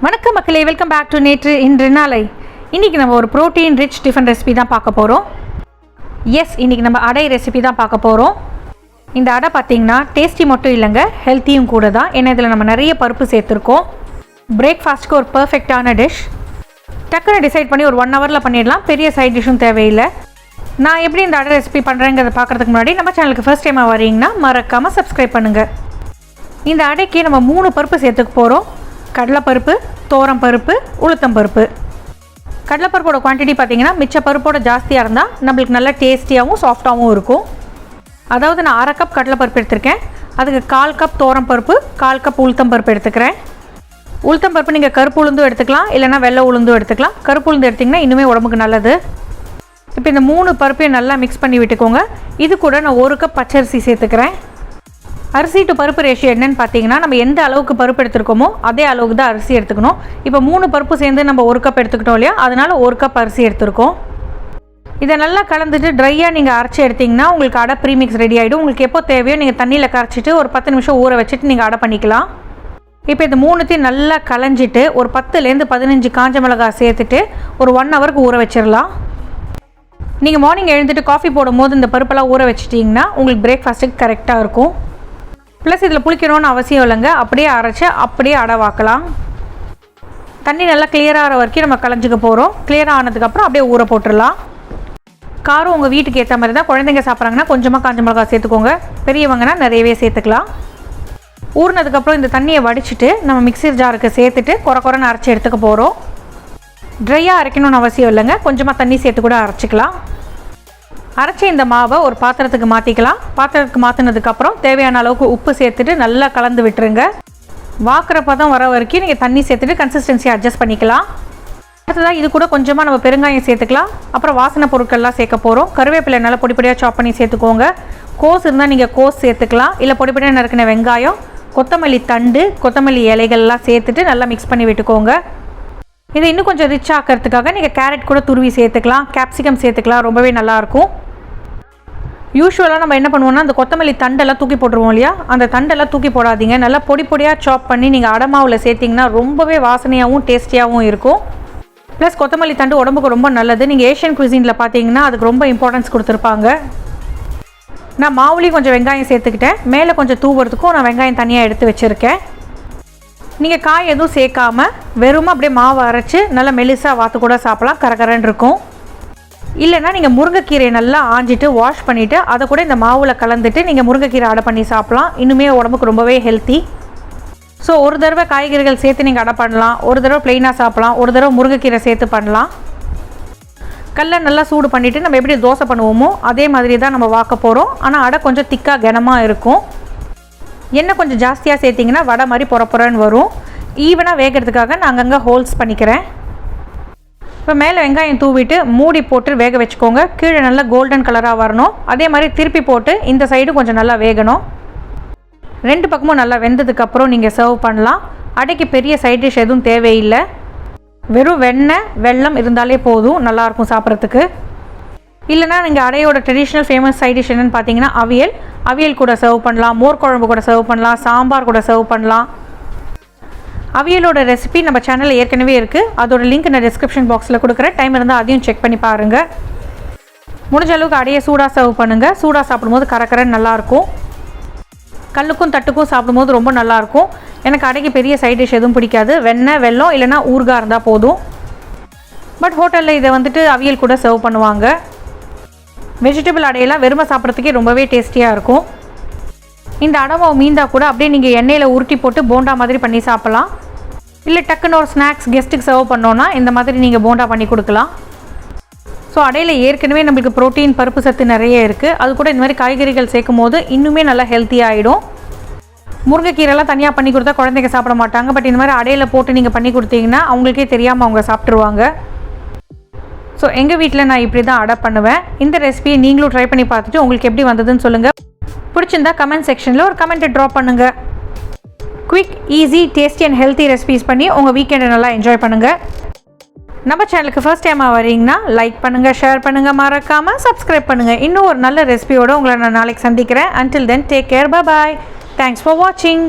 வணக்கம் மக்களே, welcome back to நேற்று இன்று நாளை. இன்றைக்கி நம்ம ஒரு ப்ரோட்டீன் ரிச் டிஃபன் ரெசிபி தான் பார்க்க போகிறோம். இன்றைக்கி நம்ம அடை ரெசிபி தான் பார்க்க போகிறோம். இந்த அடை பார்த்திங்கன்னா டேஸ்டி மட்டும் இல்லைங்க, ஹெல்த்தியும் கூட தான். ஏன்னா இதில் நம்ம நிறைய பருப்பு சேர்த்துருக்கோம். பிரேக்ஃபாஸ்ட்டுக்கு ஒரு பர்ஃபெக்டான டிஷ். டக்குன்னு டிசைட் பண்ணி ஒரு 1 ஹவரில் பண்ணிடலாம். பெரிய சைட் டிஷ்ஷும் தேவையில்லை. நான் எப்படி இந்த அடை ரெசிபி பண்ணுறேங்கிறத பார்க்குறதுக்கு முன்னாடி நம்ம சேனலுக்கு ஃபர்ஸ்ட் டைமாக வரீங்கன்னா மறக்காமல் சப்ஸ்கிரைப் பண்ணுங்கள். இந்த அடைக்கு நம்ம 3 பருப்பு சேர்த்துக்க போகிறோம். கடலைப்பருப்பு, தோரம் பருப்பு, உளுத்தம் பருப்பு. கடலைப்பருப்போட குவான்டிட்டி பார்த்திங்கன்னா மிச்ச பருப்போட ஜாஸ்தியாக இருந்தால் நம்மளுக்கு நல்லா டேஸ்டியாகவும் சாஃப்டாகவும் இருக்கும். அதாவது நான் 1/2 கப் கடலைப்பருப்பு எடுத்திருக்கேன். அதுக்கு 1/4 கப் தோரம் பருப்பு, 1/4 கப் உளுத்தம் பருப்பு எடுத்துக்கிறேன். உளுத்தம் பருப்பு நீங்கள் கருப்பு உளுந்தும் எடுத்துக்கலாம், இல்லைனா வெள்ளை உளுந்தும் எடுத்துக்கலாம். கருப்பு உளுந்து எடுத்திங்கன்னா இன்னுமே உடம்புக்கு நல்லது. இப்போ இந்த 3 பருப்பையும் நல்லா மிக்ஸ் பண்ணி விட்டுக்கோங்க. இது கூட நான் 1 கப் பச்சரிசி சேர்த்துக்கிறேன். அரிசி டு பருப்பு ரேஷியோ என்னென்னு பார்த்தீங்கன்னா, நம்ம எந்த அளவுக்கு பருப்பு எடுத்துருக்கோமோ அதே அளவுக்கு தான் அரிசி எடுத்துக்கணும். இப்போ 3 பருப்பு சேர்ந்து நம்ம 1 கப் எடுத்துக்கிட்டோம் இல்லையா, அதனால் 1 கப் அரிசி எடுத்துருக்கோம். இதை நல்லா கலந்துட்டு ட்ரையாக நீங்கள் அரைச்சி எடுத்திங்கன்னா உங்களுக்கு அடை ப்ரீமிக்ஸ் ரெடி ஆகிடும். உங்களுக்கு எப்போ தேவையோ நீங்கள் தண்ணியில் கரைச்சிட்டு ஒரு 10 நிமிஷம் ஊற வச்சுட்டு நீங்கள் அடை பண்ணிக்கலாம். இப்போ இது 3த்தையும் நல்லா கலைஞ்சிட்டு ஒரு 10லேருந்து 15 காஞ்ச மிளகாய் சேர்த்துட்டு ஒரு 1 ஹவருக்கு ஊற வச்சிடலாம். நீங்கள் மார்னிங் எழுந்துட்டு காஃபி போடும்போது இந்த பருப்பெல்லாம் ஊற வச்சிட்டிங்கன்னா உங்களுக்கு பிரேக்ஃபாஸ்ட்டுக்கு கரெக்டாக இருக்கும். ப்ளஸ் இதில் புளிக்கணும்னு அவசியம் இல்லைங்க, அப்படியே அரைச்சி அப்படியே அடவாக்கலாம். தண்ணி நல்லா கிளியராக ஆகிற வரைக்கும் நம்ம கலைஞ்சிக்க போகிறோம். கிளியராக ஆனதுக்கப்புறம் அப்படியே ஊற போட்டுடலாம். காரம் உங்கள் வீட்டுக்கு ஏற்ற மாதிரி தான். குழந்தைங்க சாப்பிட்றாங்கன்னா கொஞ்சமாக காஞ்ச மிளகாய் சேர்த்துக்கோங்க, பெரியவங்கன்னா நிறையவே சேர்த்துக்கலாம். ஊறினதுக்கப்புறம் இந்த தண்ணியை வடிச்சிட்டு நம்ம மிக்ஸி ஜாருக்கு சேர்த்துட்டு குறைன்னு அரைச்சி எடுத்துக்க போகிறோம். ட்ரையாக அரைக்கணும்னு அவசியம் இல்லைங்க, கொஞ்சமாக தண்ணி சேர்த்து கூட அரைச்சிக்கலாம். அரைச்சி இந்த மாவை ஒரு பாத்திரத்துக்கு மாற்றிக்கலாம். பாத்திரத்துக்கு மாற்றினதுக்கப்புறம் தேவையான அளவுக்கு உப்பு சேர்த்துட்டு நல்லா கலந்து விட்டுருங்க. வாக்குற பதம் வர வரைக்கும் நீங்கள் தண்ணி சேர்த்துட்டு கன்சிஸ்டன்சி அட்ஜஸ்ட் பண்ணிக்கலாம். அடுத்ததாக இது கூட கொஞ்சமாக நம்ம பெருங்காயம் சேர்த்துக்கலாம். அப்புறம் வாசனை பொருட்கள்லாம் சேர்க்க போகிறோம். கருவேப்பிலை நல்லா பொடிப்பொடியாக சாப் பண்ணி சேர்த்துக்கோங்க. கோஸ் இருந்தால் நீங்கள் கோஸ் சேர்த்துக்கலாம், இல்லை பொடிப்பொடியாக நறுக்கின வெங்காயம், கொத்தமல்லி தண்டு, கொத்தமல்லி இலைகள்லாம் சேர்த்துட்டு நல்லா மிக்ஸ் பண்ணி விட்டுக்கோங்க. இதை இன்னும் கொஞ்சம் ரிச் ஆக்கிறதுக்காக நீங்கள் கேரட் கூட துருவி சேர்த்துக்கலாம், கேப்சிகம் சேர்த்துக்கலாம், ரொம்பவே நல்லாயிருக்கும். யூஸ்வலாக நம்ம என்ன பண்ணுவோம்னா அந்த கொத்தமல்லி தண்டெல்லாம் தூக்கி போட்டுருவோம் இல்லையா, அந்த தண்டெல்லாம் தூக்கி போடாதீங்க. நல்லா பொடியாக சாப் பண்ணி நீங்கள் அடமாவில் சேர்த்திங்கன்னா ரொம்பவே வாசனையாகவும் டேஸ்டியாகவும் இருக்கும். ப்ளஸ் கொத்தமல்லி தண்டு உடம்புக்கு ரொம்ப நல்லது. நீங்கள் ஏஷியன் குவிசினில் பார்த்தீங்கன்னா அதுக்கு ரொம்ப இம்பார்ட்டன்ஸ் கொடுத்துருப்பாங்க. நான் மாவுலேயும் கொஞ்சம் வெங்காயம் சேர்த்துக்கிட்டேன். மேலே கொஞ்சம் தூவுறதுக்கும் நான் வெங்காயம் தனியாக எடுத்து வச்சுருக்கேன். நீங்கள் காய் எதுவும் சேர்க்காமல் வெறும் அப்படியே மாவு அரைச்சி நல்லா மெலிசாக வாத்து கூட சாப்பிட்லாம், கரகரன்னு இருக்கும். இல்லைனா நீங்கள் முருங்கைக்கீரையை நல்லா ஆஞ்சிட்டு வாஷ் பண்ணிவிட்டு அதை கூட இந்த மாவில் கலந்துட்டு நீங்கள் முருங்கைக்கீரை அடை பண்ணி சாப்பிட்லாம். இன்னுமே உடம்புக்கு ரொம்பவே ஹெல்த்தி. ஸோ ஒரு தடவை காய்கறிகள் சேர்த்து நீங்கள் அடை பண்ணலாம், ஒரு தடவை ப்ளெயினாக சாப்பிட்லாம், ஒரு தடவை முருங்கைக்கீரை சேர்த்து பண்ணலாம். கல்லை நல்லா சூடு பண்ணிவிட்டு நம்ம எப்படி தோசை பண்ணுவோமோ அதே மாதிரி தான் நம்ம வாக்க போகிறோம். ஆனால் அடை கொஞ்சம் திக்காக கனமாக இருக்கும். எண்ணெய் கொஞ்சம் ஜாஸ்தியாக சேர்த்திங்கன்னா வடை மாதிரி பொறப்புறன்னு வரும். ஈவனாக வேகிறதுக்காக நான் அங்கங்கே ஹோல்ஸ் பண்ணிக்கிறேன். இப்போ மேலே வெங்காயம் தூவிட்டு மூடி போட்டு வேக வச்சுக்கோங்க. கீழே நல்லா கோல்டன் கலராக வரணும். அதே மாதிரி திருப்பி போட்டு இந்த சைடு கொஞ்சம் நல்லா வேகணும். 2 பக்கமும் நல்லா வெந்ததுக்கப்புறம் நீங்கள் சர்வ் பண்ணலாம். அடைக்கு பெரிய சைட் டிஷ் எதுவும் தேவையில்லை. வெறும் வெண்ணெய் வெல்லம் இருந்தாலே போதும், நல்லாயிருக்கும் சாப்பிட்றதுக்கு. இல்லைனா நீங்கள் அடையோட ட்ரெடிஷ்னல் ஃபேமஸ் சைட் டிஷ் என்னென்னு பார்த்தீங்கன்னா அவியல் கூட சர்வ் பண்ணலாம், மோர் குழம்பு கூட சர்வ் பண்ணலாம், சாம்பார் கூட சர்வ் பண்ணலாம். அவியலோட ரெசிபி நம்ம சேனலில் ஏற்கனவே இருக்குது. அதோட லிங்க் நான் டிஸ்கிரிப்ஷன் பாக்ஸில் கொடுக்குறேன். டைம் இருந்தால் அதையும் செக் பண்ணி பாருங்கள். முடிஞ்ச அளவுக்கு அடையை சூடாக சர்வ் பண்ணுங்கள். சூடாக சாப்பிடும்போது கரகரன்னு நல்லாயிருக்கும். கல்லுக்கும் தட்டுக்கும் சாப்பிடும்போது ரொம்ப நல்லாயிருக்கும். எனக்கு அடைக்கு பெரிய சைட் டிஷ் எதுவும் பிடிக்காது. வெண்ணெய் வெல்லம் இல்லைனா ஊறுகாய் இருந்தால் போதும். பட் ஹோட்டலில் இதை வந்துட்டு அவியல் கூட சர்வ் பண்ணுவாங்க. வெஜிடபிள் அடையெல்லாம் வெறுமை சாப்பிட்றதுக்கே ரொம்பவே டேஸ்டியாக இருக்கும். இந்த அடமாவை மீந்தா கூட அப்படியே நீங்கள் எண்ணெயில் உருட்டி போட்டு போண்டா மாதிரி பண்ணி சாப்பிட்லாம். இல்லை டக்குன்னு ஒரு ஸ்நாக்ஸ் கெஸ்ட்டுக்கு சர்வ் பண்ணோன்னா இந்த மாதிரி நீங்கள் போண்டா பண்ணி கொடுக்கலாம். ஸோ அடையில் ஏற்கனவே நம்மளுக்கு ப்ரோட்டீன் பருப்பு சத்து நிறைய இருக்குது. அது கூட இந்த மாதிரி காய்கறிகள் சேர்க்கும் போது இன்னுமே நல்லா ஹெல்த்தியாகிடும். முருங்கைக்கீரைலாம் தனியாக பண்ணி கொடுத்தா குழந்தைங்க சாப்பிட மாட்டாங்க. பட் இந்த மாதிரி அடையில் போட்டு நீங்கள் பண்ணி கொடுத்தீங்கன்னா அவங்களுக்கே தெரியாமல் அவங்க சாப்பிட்ருவாங்க. ஸோ எங்கள் வீட்டில் நான் இப்படி தான் அடை பண்ணுவேன். இந்த ரெசிபியை நீங்களும் ட்ரை பண்ணி பார்த்துட்டு உங்களுக்கு எப்படி வந்ததுன்னு சொல்லுங்கள். பிடிச்சிருந்தா கமெண்ட் செக்ஷனில் ஒரு கமெண்ட்டை ட்ராப் பண்ணுங்கள். Quick, easy, tasty and healthy recipes பண்ணி உங்கள் வீக்கெண்டை நல்லா என்ஜாய் பண்ணுங்கள். நம்ம சேனலுக்கு ஃபர்ஸ்ட் டைமாக வரீங்கன்னா லைக் பண்ணுங்கள், ஷேர் பண்ணுங்கள், மறக்காமல் சப்ஸ்கிரைப் பண்ணுங்கள். இன்னும் ஒரு நல்ல ரெசிபியோடு உங்களை நான் நாளைக்கு சந்திக்கிறேன். Until then, take care. Bye bye. Thanks for watching.